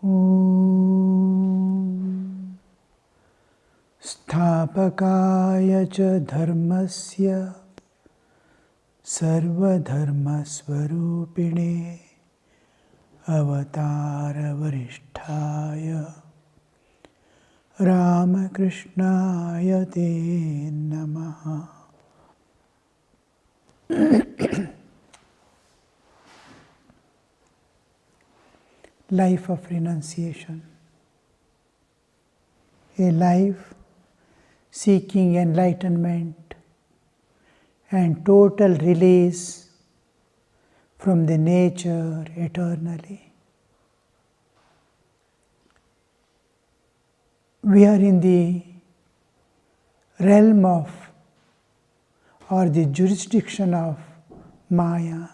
Om Sthapakaya cha dharmasya sarvadharmasvarupine avatara varisthaya Ramakrishnaya te namaha. Life of renunciation. A life seeking enlightenment and total release from the nature eternally. We are in the realm of or the jurisdiction of Maya.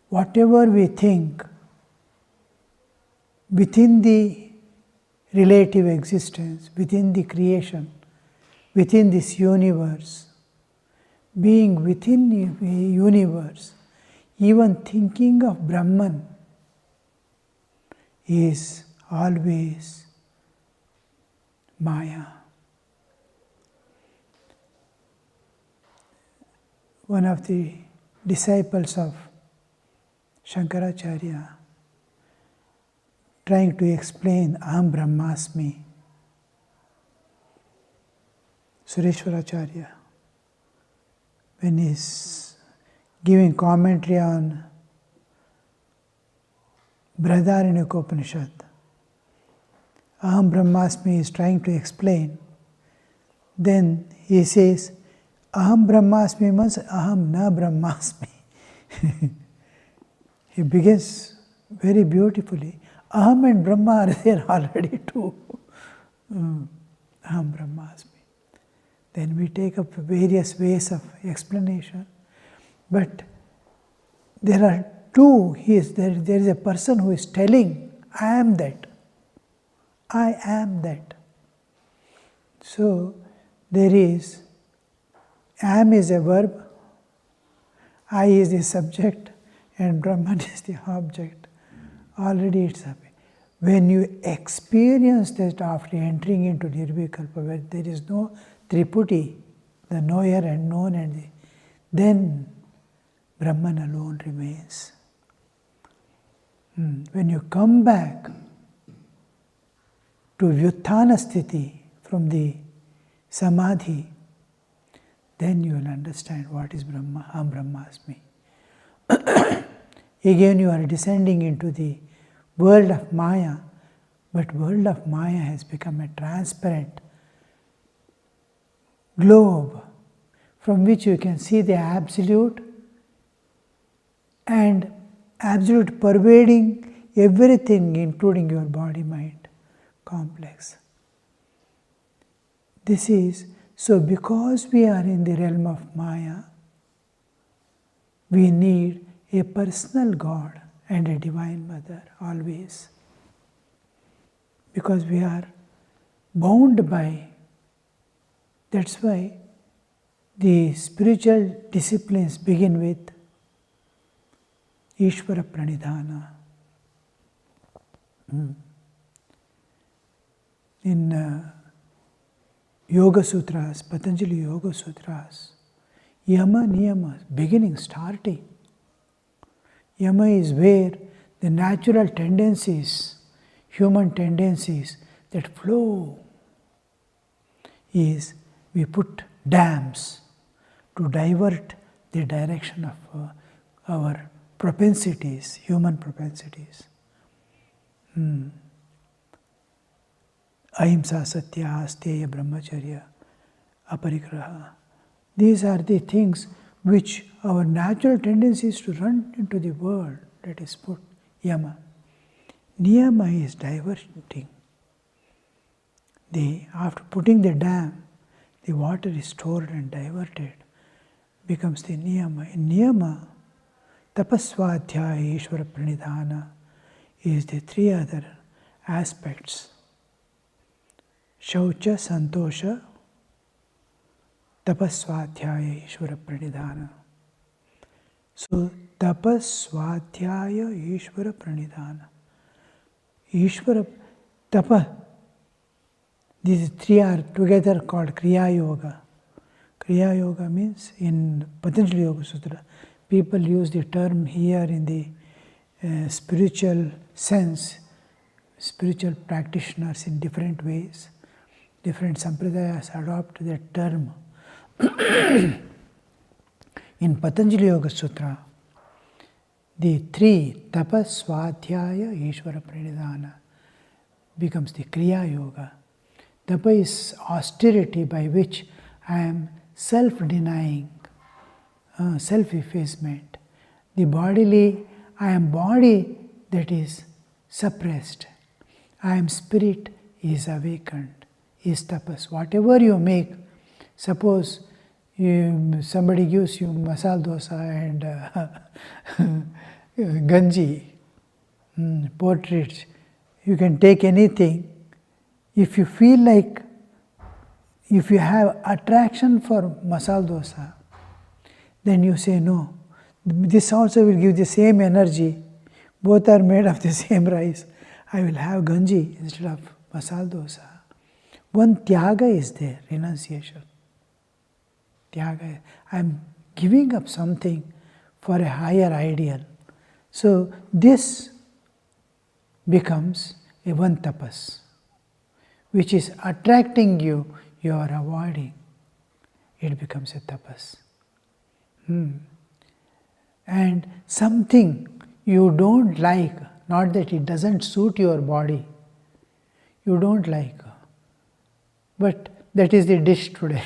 Whatever we think within the relative existence, within the creation, within this universe, being within the universe, even thinking of Brahman is always Maya. One of the disciples of Shankaracharya, trying to explain Aham Brahmasmi, Sureshwaracharya, when he is giving commentary on Brihadaranyaka, Aham Brahmasmi is trying to explain. Then he says, Aham Brahmasmi means Aham na Brahmasmi. He begins very beautifully. Aham and Brahma are there already too. Aham Brahmasmi. Then we take up various ways of explanation. But there are two. There is a person who is telling, I am that. I am that. So there is, am is a verb, I is the subject, and Brahman is the object. Already it's happening. When you experience that after entering into Nirvikalpa, where there is no Triputi, the knower and known, then Brahman alone remains. When you come back to Vyuthana Sthiti from the Samadhi, then you will understand what is Brahma, Aham Brahmasmi. Again you are descending into the world of Maya, but world of Maya has become a transparent globe from which you can see the absolute and absolute pervading everything, including your body-mind complex. This is, so because we are in the realm of Maya, we need a personal God and a Divine Mother always. Because we are bound by, that's why the spiritual disciplines begin with Ishvara Pranidhana. In Yoga Sutras, Patanjali Yoga Sutras, Yama Niyama, beginning, starting. Yama is where the natural tendencies, human tendencies that flow, is we put dams to divert the direction of our propensities, human propensities. Ahimsa, Satya, Asteya, Brahmacharya, Aparigraha. These are the things which our natural tendency is to run into the world, that is put Yama. Niyama is diverting. After putting the dam, the water is stored and diverted, becomes the Niyama. In Niyama, Tapasvadhyaya, Ishvara Pranidhana is the three other aspects. Shaucha, Santosha, Tapasvadhyaya, Ishvara Pranidhana. So, tapas, swadhyaya, Ishvara pranidhana. Ishvara, tapa, these three are together called Kriya Yoga. Kriya Yoga means, in Patanjali Yoga Sutra, people use the term here in the spiritual sense, spiritual practitioners in different ways. Different sampradayas adopt that term. In Patanjali Yoga Sutra, the three, tapas, swadhyaya, Ishvara pranidhana, becomes the Kriya Yoga. Tapa is austerity by which I am self-denying, self-effacement. The bodily, I am body that is suppressed. I am spirit is awakened, is tapas. Whatever you make, suppose somebody gives you masala dosa and ganji, portraits, you can take anything. If you feel like, if you have attraction for masala dosa, then you say no. This also will give the same energy. Both are made of the same rice. I will have ganji instead of masala dosa. One tyaga is there, renunciation. Tyaga, I am giving up something for a higher ideal. So this becomes a one tapas, which is attracting you, you are avoiding. It becomes a tapas. And something you don't like, not that it doesn't suit your body, you don't like, but that is the dish today.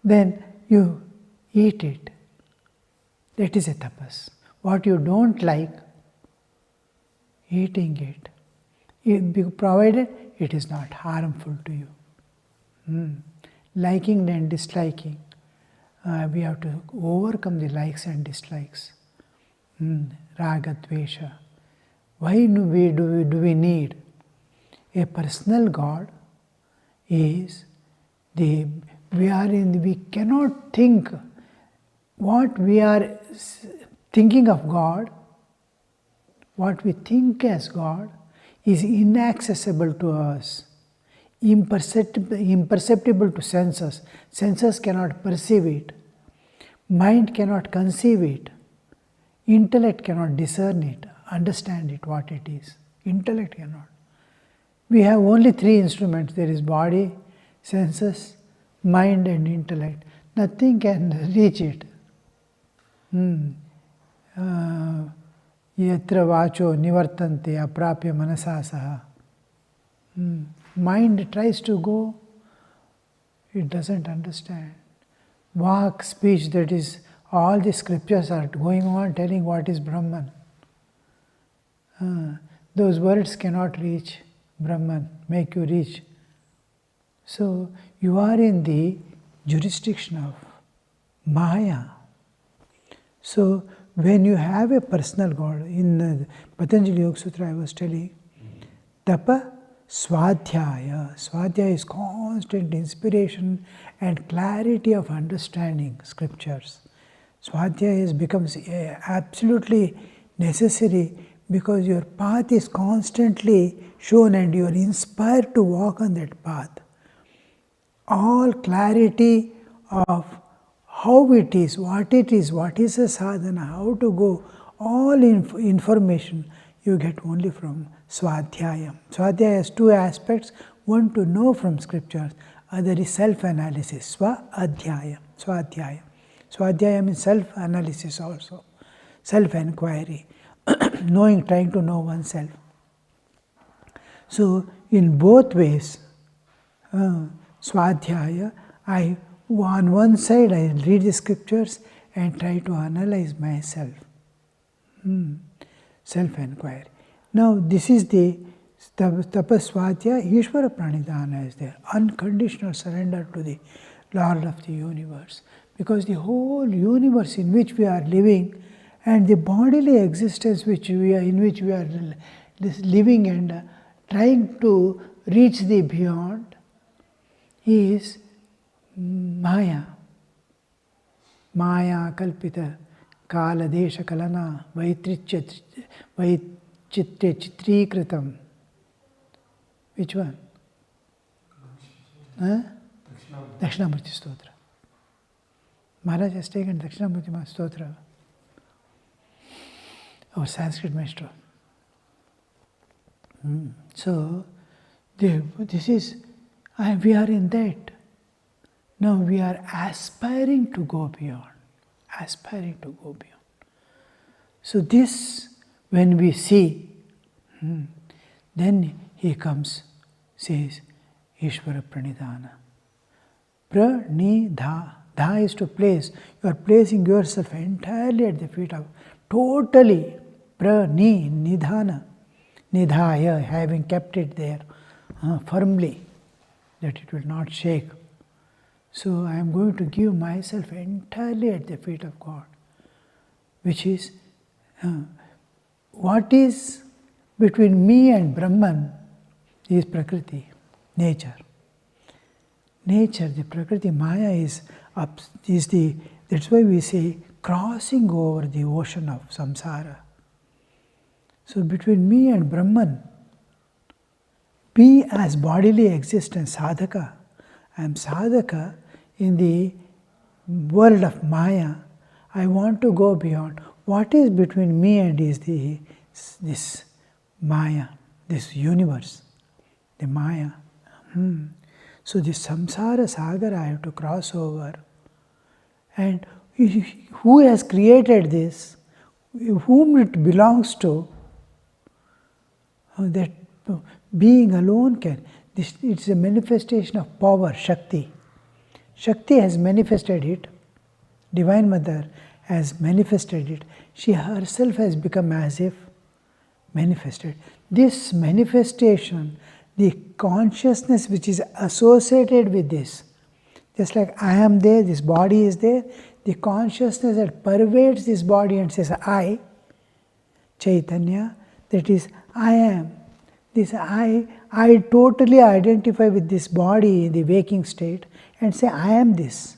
Then you eat it. That is a tapas. What you don't like, eating it, provided it is not harmful to you. Liking and disliking, we have to overcome the likes and dislikes. Raga, dvesha. Why do we need a personal God? Is we cannot think what we are thinking of God, what we think as God is inaccessible to us, imperceptible to senses. Senses cannot perceive it, mind cannot conceive it, intellect cannot discern it, understand it, what it is. Intellect cannot. We have only three instruments. There is body, senses, mind and intellect. Nothing can reach it. Yatra vacho nivartante aprapya manasa saha. Mind tries to go, it doesn't understand. Vak, speech, that is, all the scriptures are going on telling what is Brahman. Those words cannot reach Brahman, make you reach. So you are in the jurisdiction of Maya. So when you have a personal God, in Patanjali Yoga Sutra I was telling, tapa, swadhyaya. Swadhyaya is constant inspiration and clarity of understanding scriptures. Swadhyaya becomes absolutely necessary because your path is constantly shown and you are inspired to walk on that path. All clarity of how it is, what is a sadhana, how to go, all information you get only from Swadhyaya. Swadhyaya has two aspects, one to know from scriptures, other is self-analysis, Swadhyaya. Swadhyaya means self-analysis also, self-enquiry, knowing, trying to know oneself. So in both ways, Swadhyaya, on one side I read the scriptures and try to analyze myself. Self-enquiry. Now this is the tapaswadhyaya, Ishvara pranidhana is there. Unconditional surrender to the Lord of the universe. Because the whole universe in which we are living and the bodily existence in which we are living and trying to reach the beyond is Maya. Maya Kalpita Kala Desha Kalana Vaichitre Chitrikritam. Which one? Dakshinamurti Stotra. Maharaj has taken Dakshinamurti Stotra, our Sanskrit maestro. So, this is, we are in that. Now we are aspiring to go beyond. Aspiring to go beyond. So this, when we see, then he comes, says, Ishvara Pranidhana. Pranidha. Dha is to place. You are placing yourself entirely at the feet of, totally, nidhana. Nidhaya, having kept it there firmly, that it will not shake. So I am going to give myself entirely at the feet of God, which is, what is between me and Brahman is Prakriti, nature. Nature, the Prakriti, Maya is that's why we say crossing over the ocean of samsara. So between me and Brahman, be as bodily existence, sadhaka. I am sadhaka in the world of Maya. I want to go beyond. What is between me and is this Maya, this universe, the Maya. So this samsara sagar I have to cross over. And who has created this, whom it belongs to, that being alone can, it's a manifestation of power, Shakti. Shakti has manifested it, Divine Mother has manifested it, she herself has become as if manifested. This manifestation, the consciousness which is associated with this, just like I am there, this body is there, the consciousness that pervades this body and says I, Chaitanya, that is I am. This I totally identify with this body in the waking state and say I am this.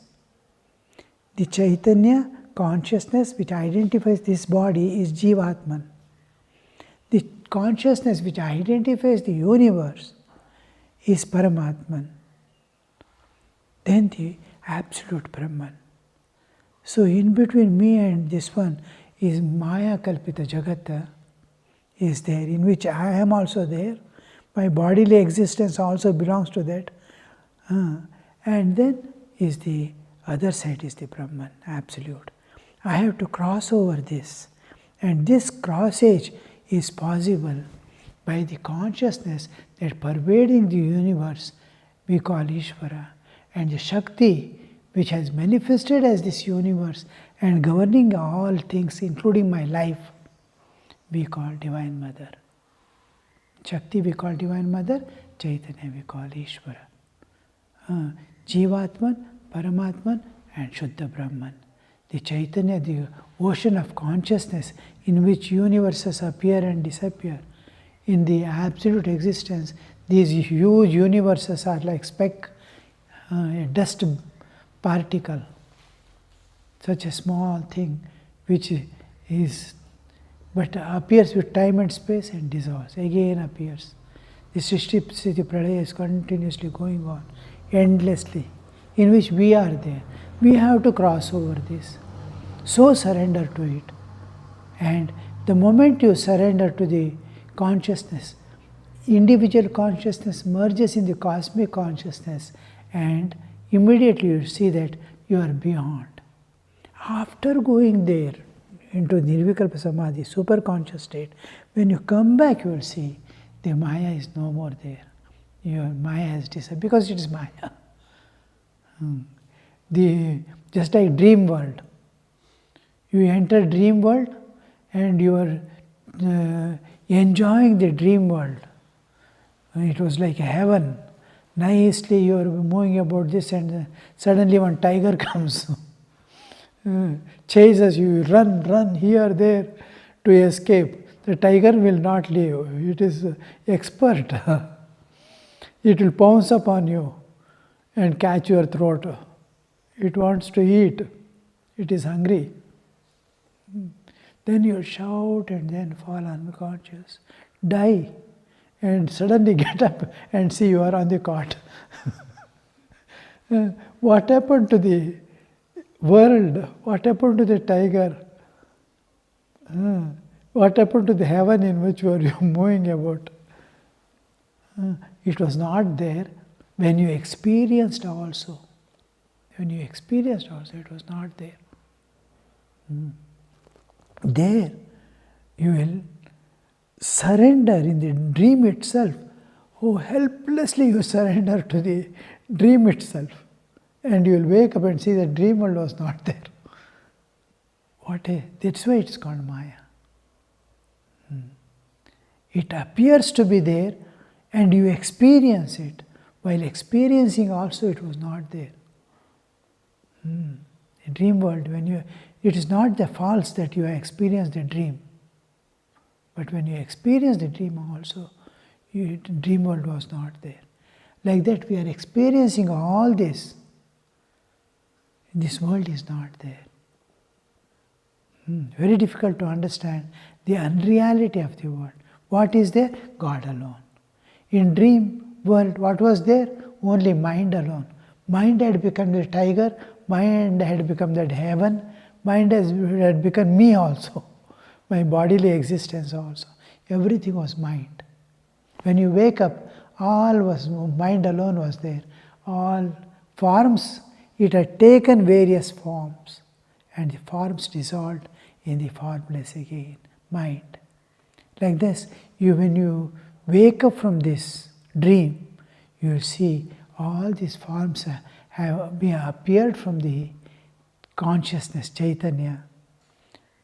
The Chaitanya consciousness which identifies this body is Jivatman. The consciousness which identifies the universe is Paramatman. Then the absolute Brahman. So in between me and this one is Maya Kalpita Jagata is there, in which I am also there. My bodily existence also belongs to that. And then is the other side is the Brahman, absolute. I have to cross over this. And this crossage is possible by the consciousness that pervading the universe we call Ishvara, and the Shakti which has manifested as this universe and governing all things including my life we call Divine Mother. Shakti we call Divine Mother, Chaitanya we call Ishvara. Jivatman, Paramatman and Shuddha Brahman. The Chaitanya, the ocean of consciousness in which universes appear and disappear. In the absolute existence, these huge universes are like speck, a dust particle, such a small thing which is, but appears with time and space and dissolves, again appears. The Srishti Sthiti Pralaya is continuously going on, endlessly, in which we are there. We have to cross over this. So surrender to it. And the moment you surrender to the consciousness, individual consciousness merges in the cosmic consciousness, and immediately you see that you are beyond. After going there into Nirvikalpa Samadhi, superconscious state, when you come back you will see the Maya is no more there. Your Maya has disappeared because it is Maya. Just like dream world. You enter dream world and you are enjoying the dream world. It was like a heaven. Nicely you are moving about this and suddenly one tiger comes. Chases you, run here, there to escape. The tiger will not leave. It is expert. It will pounce upon you and catch your throat. It wants to eat. it is hungry. Then you shout and then fall unconscious, die, and suddenly get up and see you are on the cot. What happened to the world? What happened to the tiger? What happened to the heaven in which were you moving about? It was not there when you experienced also. When you experienced also, it was not there. There, you will surrender in the dream itself. Oh, helplessly you surrender to the dream itself. And you will wake up and see the dream world was not there. That's why it's called Maya. It appears to be there and you experience it. While experiencing also it was not there. The dream world, it is not the false that you experience the dream. But when you experience the dream also, the dream world was not there. Like that we are experiencing all this. This world is not there. Very difficult to understand the unreality of the world. What is there? God alone. In dream world, what was there? Only mind alone. Mind had become the tiger, mind had become that heaven, mind had become me also, my bodily existence also. Everything was mind. When you wake up, all was mind alone was there. All forms, it had taken various forms, and the forms dissolved in the formless again, mind. Like this, when you wake up from this dream, you will see all these forms have been appeared from the consciousness, Chaitanya,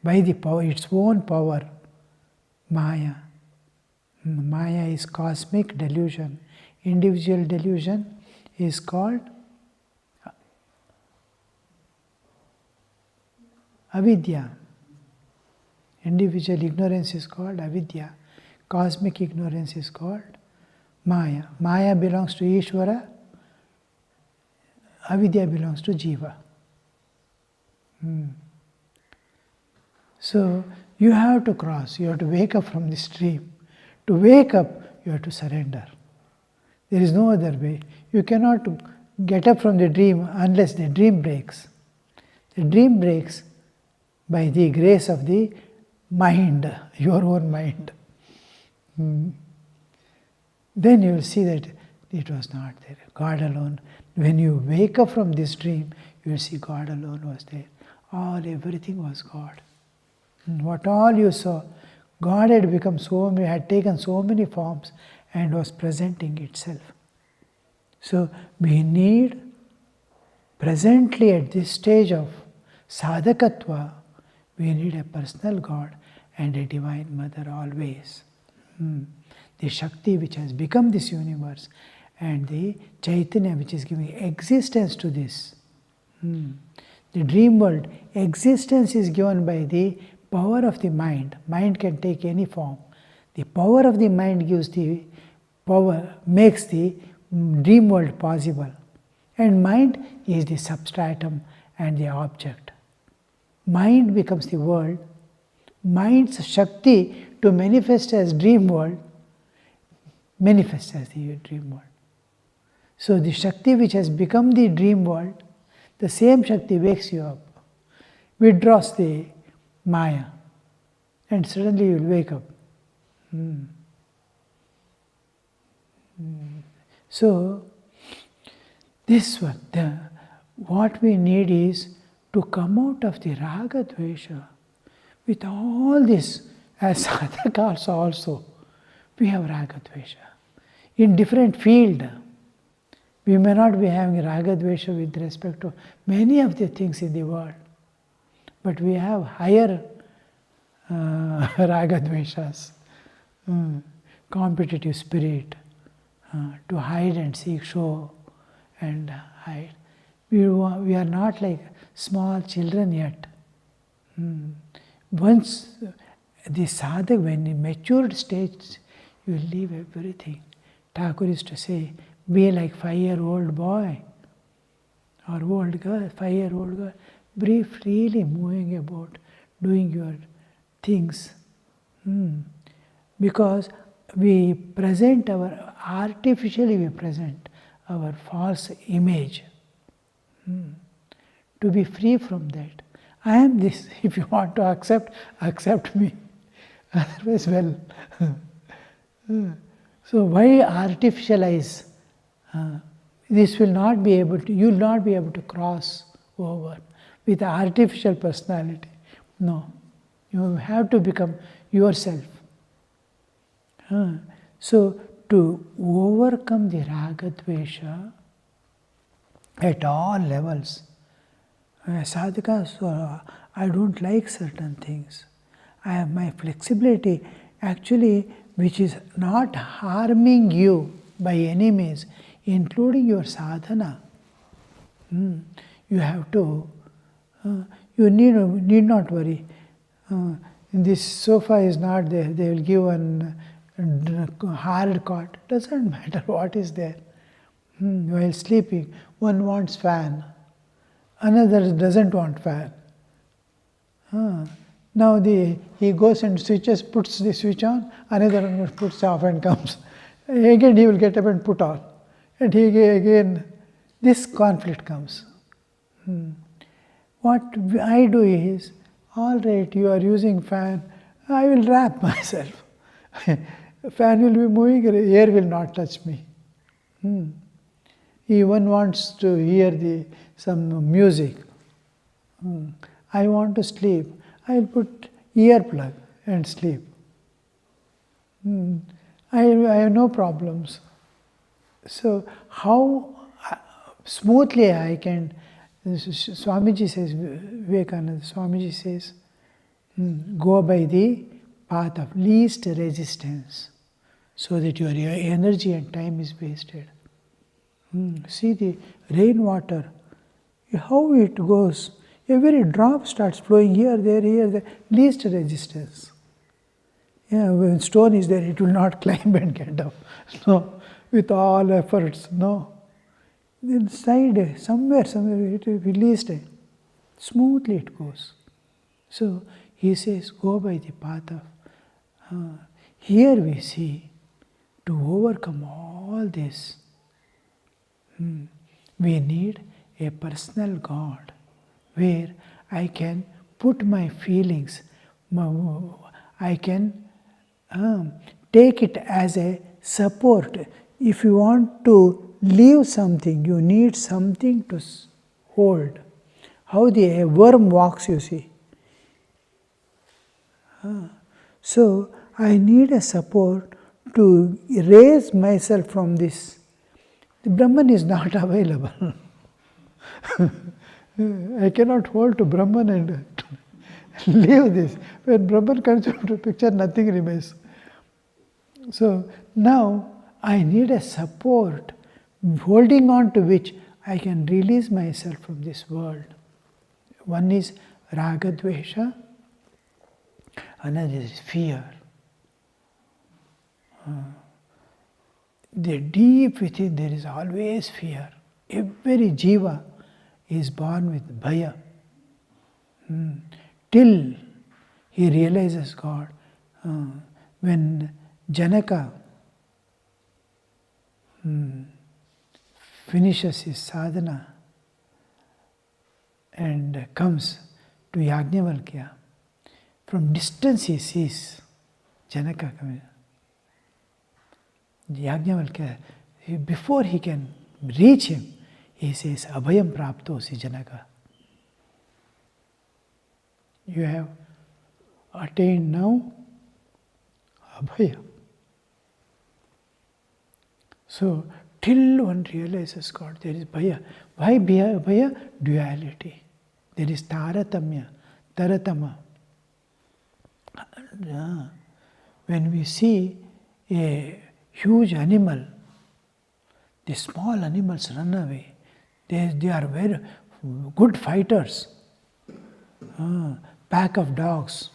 by the power, its own power, Maya. Maya is cosmic delusion. Individual delusion is called avidya. Individual ignorance is called avidya. Cosmic ignorance is called Maya. Maya belongs to Ishvara. Avidya belongs to Jiva. So you have to cross. You have to wake up from this dream. To wake up, you have to surrender. There is no other way. You cannot get up from the dream unless the dream breaks. The dream breaks by the grace of the mind, your own mind. Then you will see that it was not there. God alone. When you wake up from this dream, you will see God alone was there. Everything was God. What all you saw, God had become had taken so many forms and was presenting itself. So we need, presently at this stage of sadhakatva, we need a personal God and a divine mother always. The Shakti which has become this universe and the Chaitanya which is giving existence to this. The dream world, existence is given by the power of the mind. Mind can take any form. The power of the mind gives the power, makes the dream world possible. And mind is the substratum and the object. Mind becomes the world. Mind's Shakti to manifest as dream world manifests as the dream world. So the Shakti which has become the dream world, the same Shakti wakes you up, withdraws the Maya, and suddenly you will wake up. So this one, what we need is to come out of the raga dvesha. With all this, as sadhakas also, we have raga dvesha. In different field, we may not be having raga dvesha with respect to many of the things in the world, but we have higher raga dveshas, competitive spirit, to hide and seek show and hide. We are not like small children yet. Once the sadhak, when in matured stage, you will leave everything. Thakur used to say, be like 5-year-old boy or old girl, 5-year-old girl. be freely moving about, doing your things. Because we present artificially we present our false image. To be free from that. I am this. If you want to accept me. Otherwise, well. So why artificialize? This will not be able to, you will not be able to cross over with artificial personality. No. You have to become yourself. So to overcome the raga dvesha at all levels, sadhaka, so I don't like certain things. I have my flexibility actually, which is not harming you by any means, including your sadhana. You have to, you need not worry. This sofa is not there, they will give one hard cot. Doesn't matter what is there. While sleeping, one wants fan, another doesn't want fan. Now he goes and puts the switch on, another one puts off and comes. Again he will get up and put on. And again, this conflict comes. What I do is, all right, you are using fan, I will wrap myself. Fan will be moving, air will not touch me. One wants to hear some music. I want to sleep. I will put earplug and sleep. I have no problems. So how smoothly I can, Swamiji says, Vivekananda, Swamiji says, go by the path of least resistance so that your energy and time is wasted. See the rainwater, how it goes. Every drop starts flowing here, there, least resistance. When stone is there, it will not climb and get up. No, with all efforts, no. Inside, somewhere, it will be least. Smoothly it goes. So, he says, go by the path of... here we see, to overcome all this, we need a personal God, where I can put my feelings, I can take it as a support. If you want to leave something, you need something to hold. How the worm walks, you see. So, I need a support to raise myself from this. The Brahman is not available. I cannot hold to Brahman and leave this. When Brahman comes into the picture, nothing remains. So now I need a support, holding on to which I can release myself from this world. One is raga dvesha, another is fear. The deep within there is always fear. Every jiva is born with bhaya. Till he realizes God. When Janaka finishes his sadhana and comes to Yajnavalkya, from distance he sees Janaka coming. Yajnavalkya, before he can reach him, he says, Abhayam praptosi Janaka. You have attained now Abhaya. So, till one realizes God, there is Bhaya. Why Bhaya? Duality. There is Taratamya, Taratama. When we see a huge animal, the small animals run away. They are very good fighters. Pack of dogs.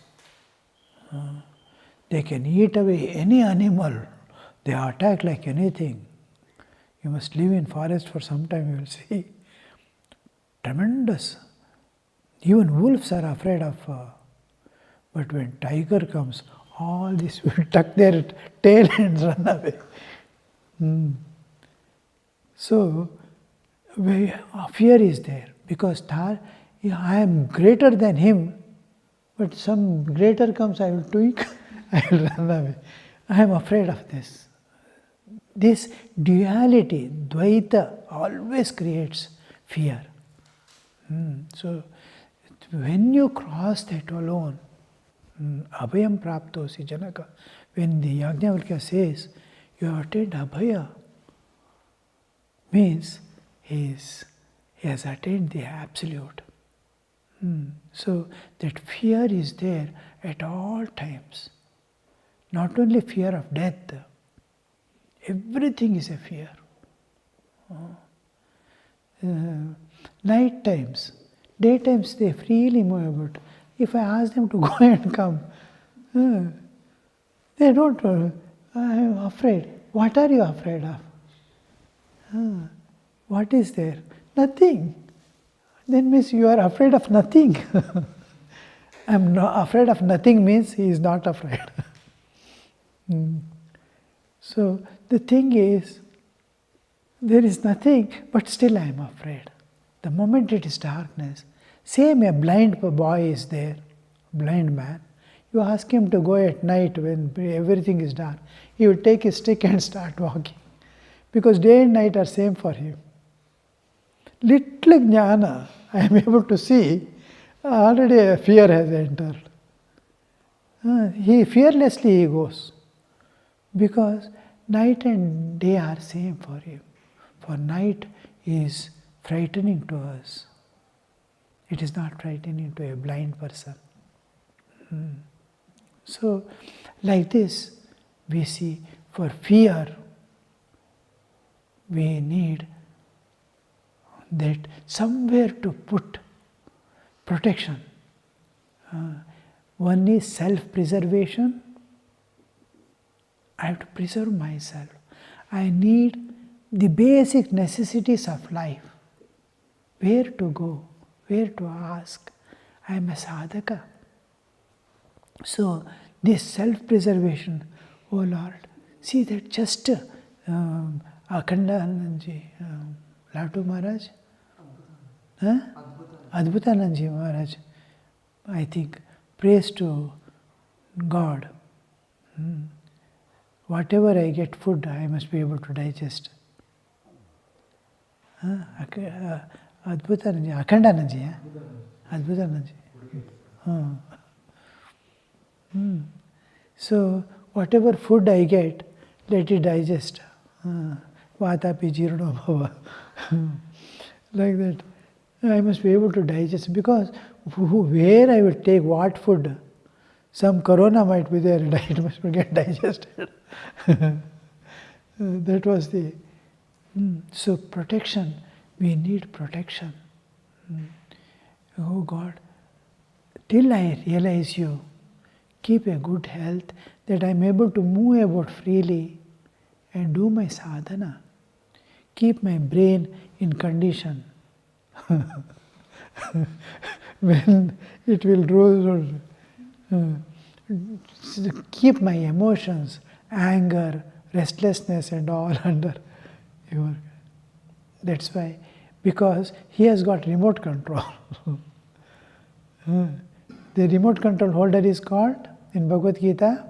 They can eat away any animal. They attack like anything. You must live in forest for some time, you will see. Tremendous. Even wolves are afraid of, but when tiger comes, all these will tuck their tail and run away. So, fear is there because I am greater than him, but some greater comes, I will tweak, I will run away. I am afraid of this. This duality, Dvaita, always creates fear. So, when you cross that alone, Abhayam Praptosi Janaka, when the Yajnavalkya says, you have attained Abhaya, means he has attained the absolute. So that fear is there at all times. Not only fear of death, everything is a fear. Night times, daytimes they freely move about. If I ask them to go and come, they don't. I am afraid. What are you afraid of? What is there? Nothing. Then means you are afraid of nothing. I am not afraid of nothing means he is not afraid. So the thing is, there is nothing, but still I am afraid. The moment it is darkness, same a blind boy is there, blind man. You ask him to go at night when everything is dark, he will take his stick and start walking. Because day and night are same for him. Little jnana, I am able to see, already a fear has entered. He fearlessly goes. Because night and day are same for him. For night is frightening to us. It is not frightening to a blind person. So, like this, we see for fear, we need that somewhere to put protection. One is self-preservation. I have to preserve myself. I need the basic necessities of life. Where to go, where to ask. I am a sadhaka. So, this self-preservation, oh Lord, see that just Akhandanandaji, Latu Maharaj, Adbhutanandaji Maharaj, I think, prays to God. Whatever I get food, I must be able to digest. Adbhutanandaji, Akhandanandaji, Adbhutanandaji. So, whatever food I get, let it digest. Vatapi jirno bhava. Like that. I must be able to digest because where I will take what food, some corona might be there and it must get digested. That was the... So protection, we need protection. Oh God, till I realize you, keep a good health, that I am able to move about freely and do my sadhana. Keep my brain in condition. When it will rose, keep my emotions, anger, restlessness and all under your... That's why, because he has got remote control. The remote control holder is called in Bhagavad Gita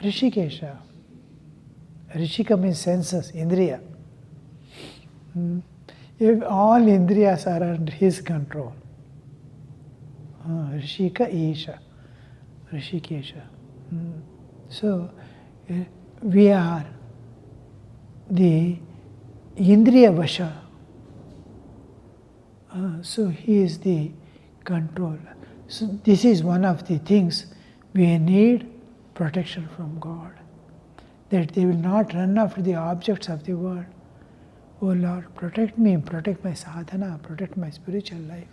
Rishikesha. Rishika means senses, Indriya. If all Indriyas are under his control. Rishika Isha. Rishikesha. So, we are the Indriya Vasha. So, he is the controller. So, this is one of the things we need protection from God. That they will not run after the objects of the world. Oh Lord, protect me, protect my sadhana, protect my spiritual life.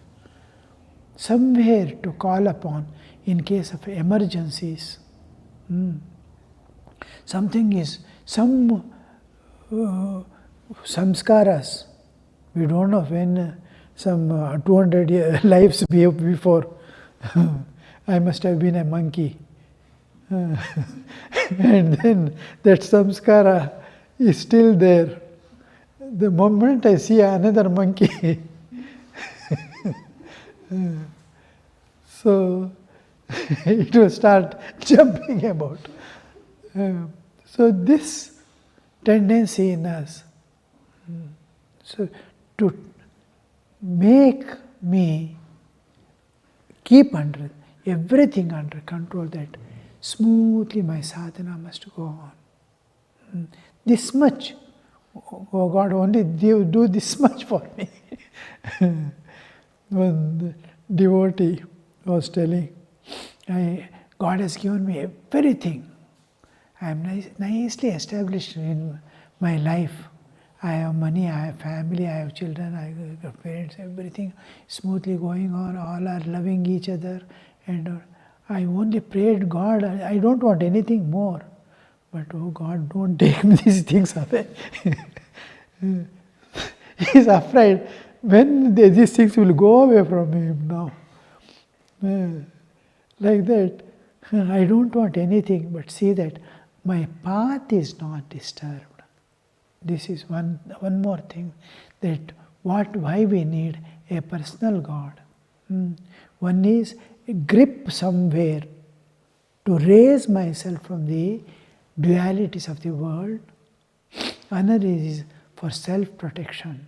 Somewhere to call upon in case of emergencies. Something is, some samskaras, we don't know when some 200 lives before. I must have been a monkey. And then that samskara is still there. The moment I see another monkey, so it will start jumping about. So this tendency in us, so to make me keep everything under control, that smoothly my sadhana must go on. This much, oh God, only do this much for me. When the devotee was telling, God has given me everything. I am nicely established in my life. I have money, I have family, I have children, I have parents, everything smoothly going on, all are loving each other. And I only prayed God, I don't want anything more. But oh God, don't take these things away. He is afraid when these things will go away from him now. Like that, I don't want anything, but see that my path is not disturbed. This is one more thing, that why we need a personal God. One is a grip somewhere to raise myself from the dualities of the world. Another is for self-protection.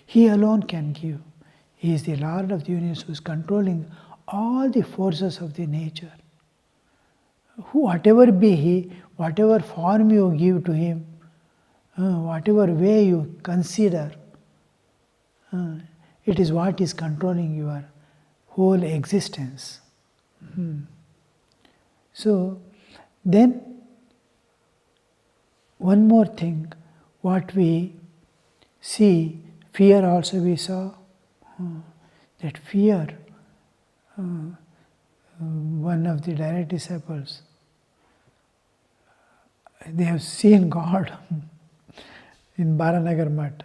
He alone can give. He is the Lord of the universe who is controlling all the forces of the nature. Whatever be he, whatever form you give to him, whatever way you consider, it is what is controlling your whole existence. So, then one more thing, what we see, fear also we saw, that fear, one of the direct disciples, they have seen God in Baranagar Mutt.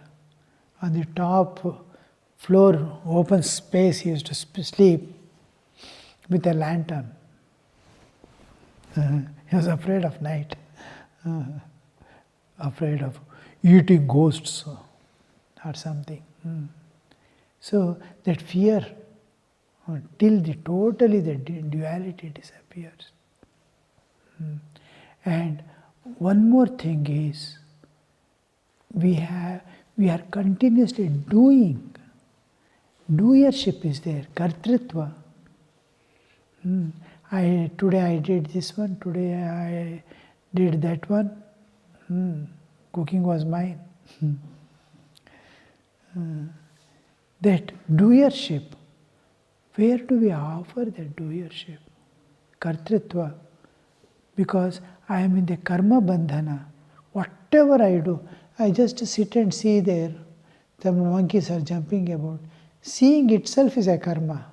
On the top floor, open space, he used to sleep with a lantern. He was afraid of night, afraid of eating ghosts or something. So that fear, till totally the duality disappears. And one more thing is, we are continuously doing. Doership is there, kartritva. Today I did this one, today I did that one. Cooking was mine. That doership, where do we offer that doership? Kartritva. Because I am in the karma bandhana. Whatever I do, I just sit and see there. The monkeys are jumping about. Seeing itself is a karma.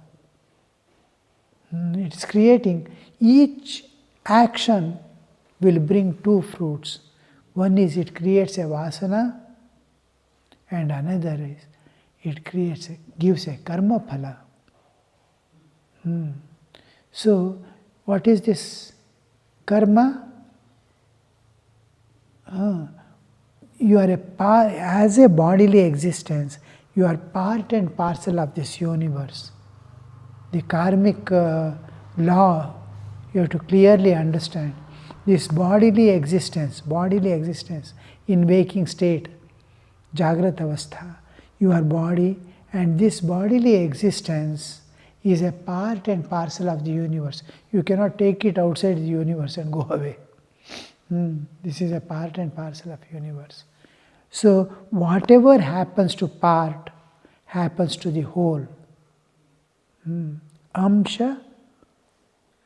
It is creating. Each action will bring two fruits. One is it creates a vasana, and another is it gives a karma phala. So, what is this karma? You are as a bodily existence, you are part and parcel of this universe. The karmic law, you have to clearly understand. This bodily existence in waking state, Jagrata Avastha, your body, and this bodily existence is a part and parcel of the universe. You cannot take it outside the universe and go away. This is a part and parcel of the universe. So whatever happens to part happens to the whole. Amsha,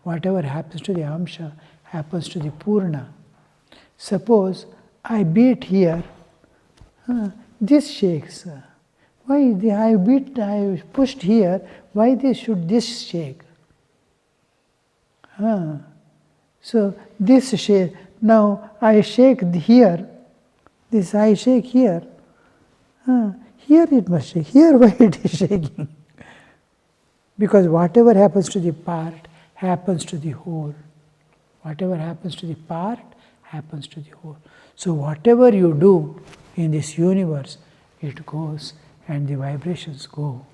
whatever happens to the amsha happens to the purna. Suppose I beat here, this shakes. Why I pushed here, why should this shake? So this shake, now I shake here, I shake here. Here it must shake. Here why it is shaking? Because whatever happens to the part happens to the whole. Whatever happens to the part happens to the whole. So whatever you do in this universe, it goes and the vibrations go.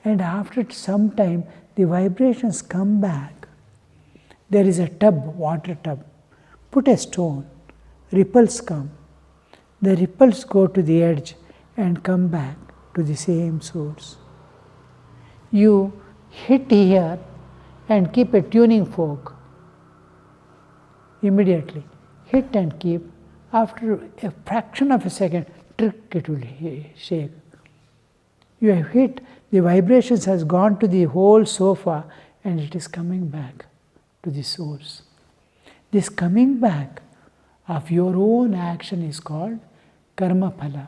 And after some time, the vibrations come back. There is a tub, water tub. Put a stone, ripples come. The ripples go to the edge and come back to the same source. You hit here and keep a tuning fork. Immediately hit and keep. After a fraction of a second, trick, it will shake. You have hit, the vibrations has gone to the whole sofa and it is coming back to the source. This coming back of your own action is called karma phala.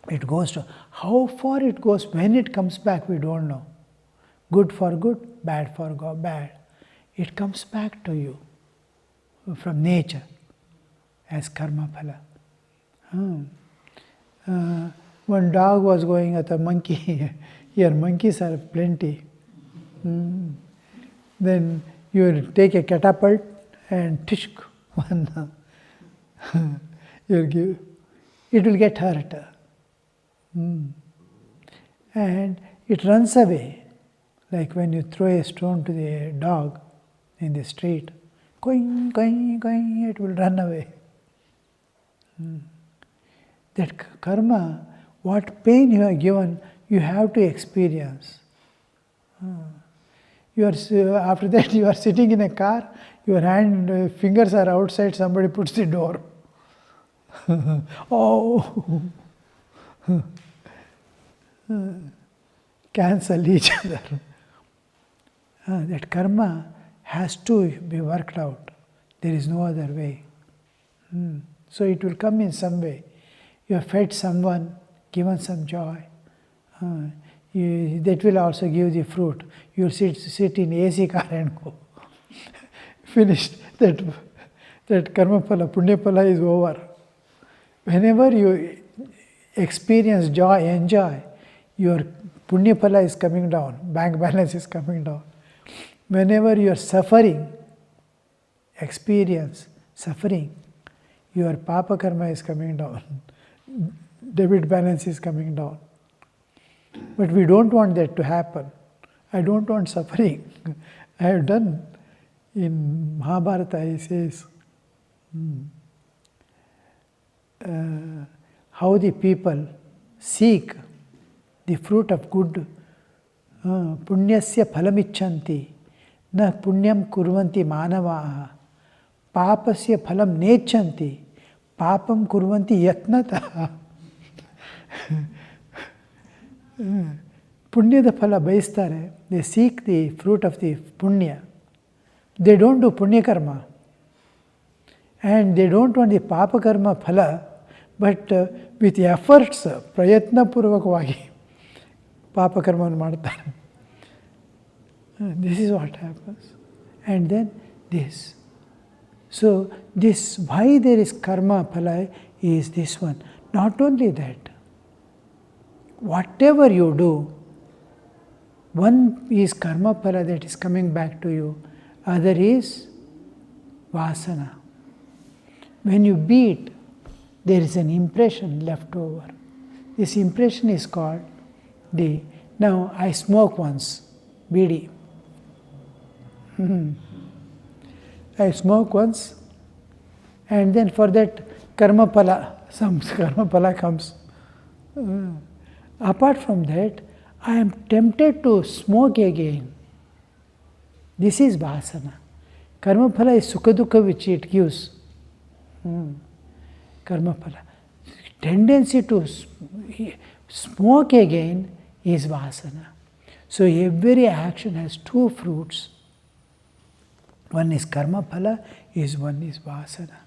It goes to, how far it goes, when it comes back, we don't know. Good for good, bad for bad. It comes back to you from nature as karma phala. One dog was going at a monkey. Here monkeys are plenty. Then you take a catapult and tishk one. You give. It will get hurt. And it runs away. Like when you throw a stone to the dog in the street, coing, coing, coing, it will run away. That karma, what pain you are given, you have to experience. After that, you are sitting in a car, your fingers are outside, somebody puts the door. Oh! Cancel each other. That karma has to be worked out. There is no other way. So it will come in some way. You have fed someone, given some joy. That will also give the fruit. You will sit in AC car and go. Finished. That karma phala, punya phala is over. Whenever you experience joy, enjoy, your punya phala is coming down, bank balance is coming down. Whenever you are suffering, experience suffering, your papa karma is coming down, debit balance is coming down. But we don't want that to happen. I don't want suffering. I have done in Mahabharata, he says, how the people seek the fruit of good. Punyasya phalamichanti, na punyam kurvanti manavaha, papasya phalam nechanti, papam kurvanti yatnata. Punyada phala baistare, they seek the fruit of the punya. They don't do punya karma. And they don't want the papa karma phala, but with efforts, prayatna purvakavagi, papa karma ಮಾಡ್ತಾರೆ. This is what happens. And then this. So this, why there is karma phala is this one. Not only that, whatever you do, one is karma phala that is coming back to you, other is vasana. When you beat, there is an impression left over. This impression is called the, now I smoke once, bidi. I smoke once, and then for that karma phala, some karma phala comes. Apart from that, I am tempted to smoke again. This is vasana. Karma phala is sukha dukkha which it gives. Karma phala. Tendency to smoke again is vasana. So every action has two fruits. One is karma phala, one is vasana.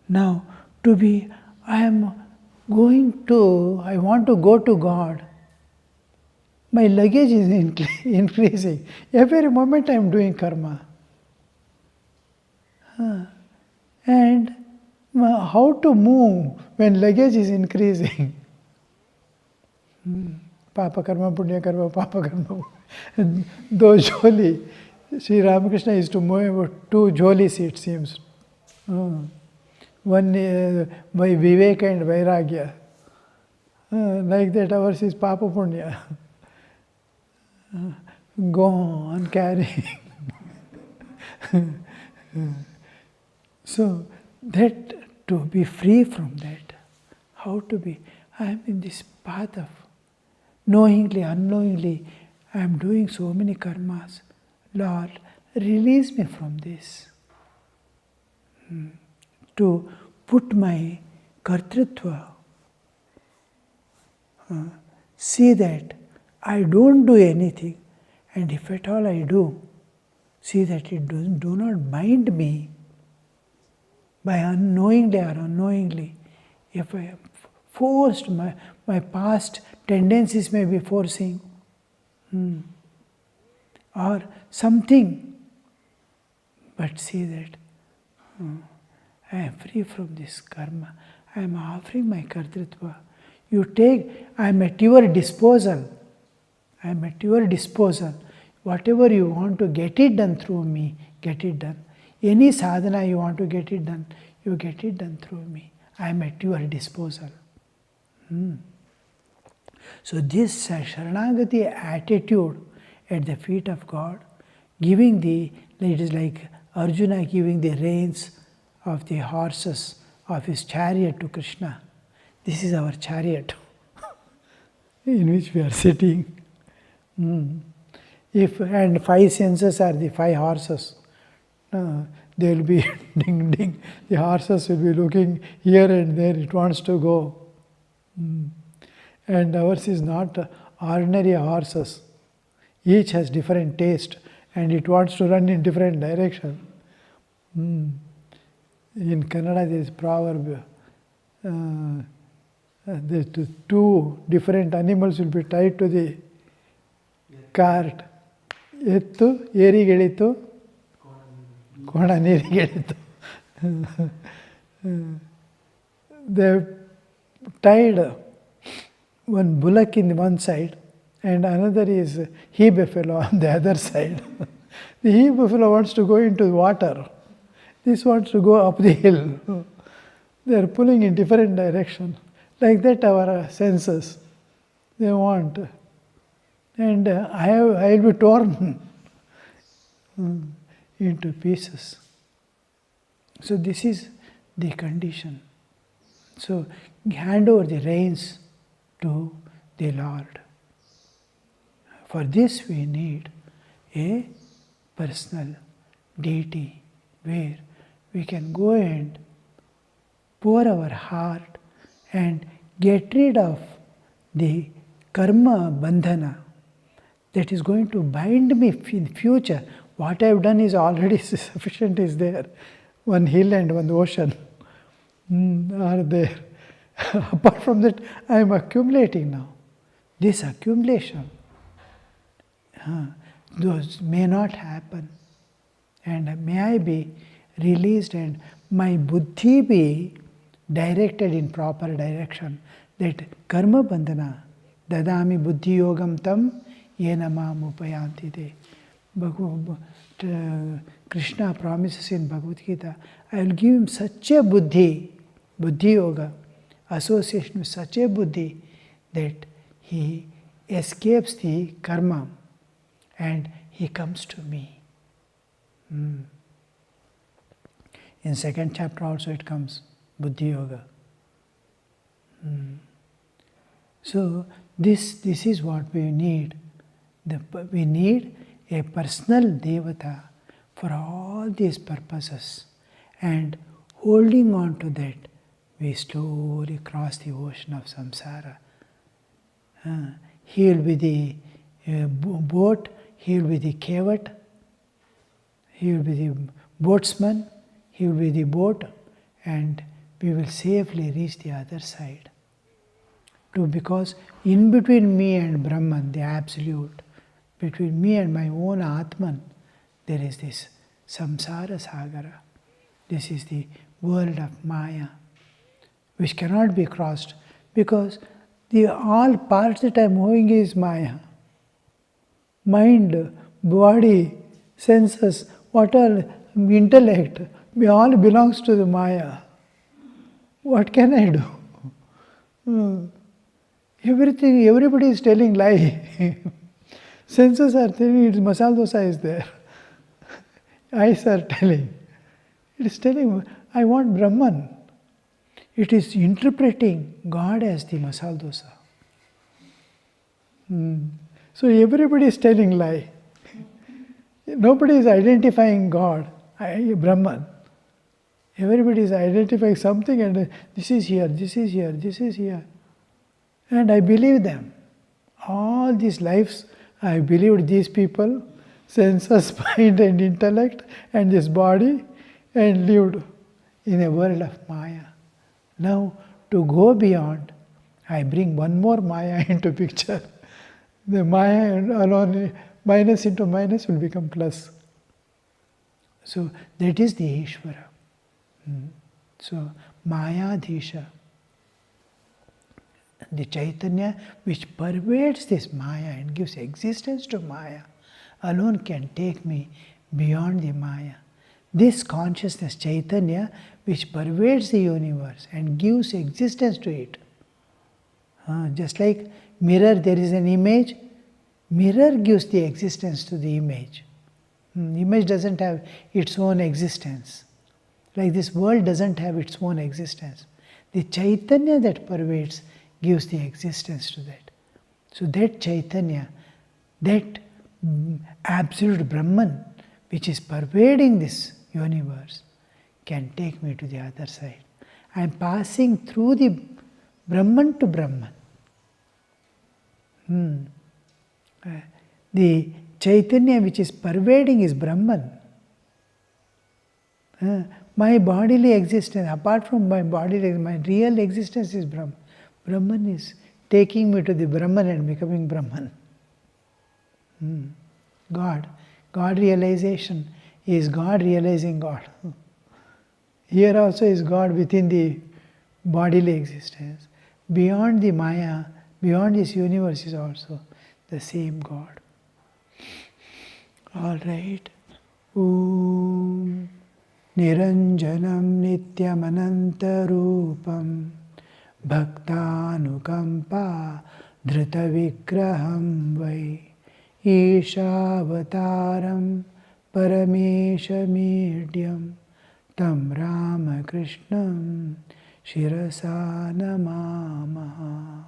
Now, I want to go to God. My luggage is increasing. Every moment I am doing karma. And How to move when luggage is increasing? Papa karma, punya karma, papa karma. Those joli. Sri Ramakrishna used to move about 2 jolis, it seems. One by Vivek and Vairagya. Like that, ours is Papa Punya. Go on carrying. So, that to be free from that, how to be, I am in this path of knowingly, unknowingly, I am doing so many karmas. Lord, release me from this. To put my kartritva, see that I don't do anything, and if at all I do, see that it do not bind me by unknowingly or unknowingly. If I am forced, my past tendencies may be forcing, or something, but see that I am free from this karma. I am offering my kartritva. You take, I am at your disposal. I am at your disposal. Whatever you want to get it done through me, get it done. Any sadhana you want to get it done, you get it done through me. I am at your disposal. So this Sharanagati attitude at the feet of God, giving it is like Arjuna giving the reins of the horses of his chariot to Krishna. This is our chariot in which we are sitting. And 5 senses are the 5 horses. They will be ding ding. The horses will be looking here and there. It wants to go. And ours is not ordinary horses. Each has different taste and it wants to run in different direction. In Kannada there is a proverb. The 2 different animals will be tied to the cart. Ettu, erigelittu, kona nirigelittu. They tied one bullock in one side and another is he buffalo on the other side. The he buffalo wants to go into the water. This wants to go up the hill. They are pulling in different direction. Like that our senses, they want. And I will be torn into pieces. So this is the condition. So hand over the reins to the Lord. For this we need a personal deity where we can go and pour our heart and get rid of the karma bandhana that is going to bind me in future. What I have done is already sufficient is there. One hill and one ocean are there. Apart from that, I am accumulating now. This accumulation, those may not happen. And may I be released and my buddhi be directed in proper direction. That karma bandhana, dadami buddhi yogam tam yena mam upayanti te. Krishna promises in Bhagavad Gita, I will give him such a buddhi yoga, association with such a buddhi that he escapes the karma and he comes to me. In 2nd chapter also it comes, Buddhi Yoga. So this is what we need. We need a personal devata for all these purposes. And holding on to that, we slowly cross the ocean of samsara. He will be the boat, he will be the kevat, he will be the boatsman, he will be the boat, and we will safely reach the other side. Because in between me and Brahman, the Absolute, between me and my own Atman, there is this samsara sagara. This is the world of Maya, which cannot be crossed, because all parts that I am moving is Maya. Mind, body, senses, what all, intellect, all belongs to the Maya. What can I do? Everybody is telling lie. Senses are telling it's masala dosa is there. Eyes are telling. It is telling, I want Brahman. It is interpreting God as the masala dosa. So everybody is telling lie. Nobody is identifying God, Brahman. Everybody is identifying something, and this is here, this is here, this is here. And I believe them. All these lives, I believed these people, senses, mind and intellect, and this body, and lived in a world of Maya. Now, to go beyond, I bring one more Maya into picture. The Maya alone, minus into minus will become plus. So, that is the Ishvara. So, Mayadhisha, the Chaitanya which pervades this Maya and gives existence to Maya, alone can take me beyond the Maya. This consciousness, Chaitanya, which pervades the universe and gives existence to it. Just like mirror, there is an image, mirror gives the existence to the image. Image doesn't have its own existence. Like this world doesn't have its own existence. The Chaitanya that pervades gives the existence to that. So that Chaitanya, that absolute Brahman, which is pervading this universe, can take me to the other side. I am passing through the Brahman to Brahman. The Chaitanya which is pervading is Brahman. My bodily existence, apart from my bodily, my real existence is Brahman. Brahman is taking me to the Brahman and becoming Brahman. God realization is God realizing God. Here also is God within the bodily existence. Beyond the Maya, beyond this universe is also the same God. All right. Om Niranjanam Nityamanantarupam Bhaktanukampa Dhritavigraham Vai Ishavataram Parameshamidhyam Tam Ramakrishnam Shirasa Namamaha.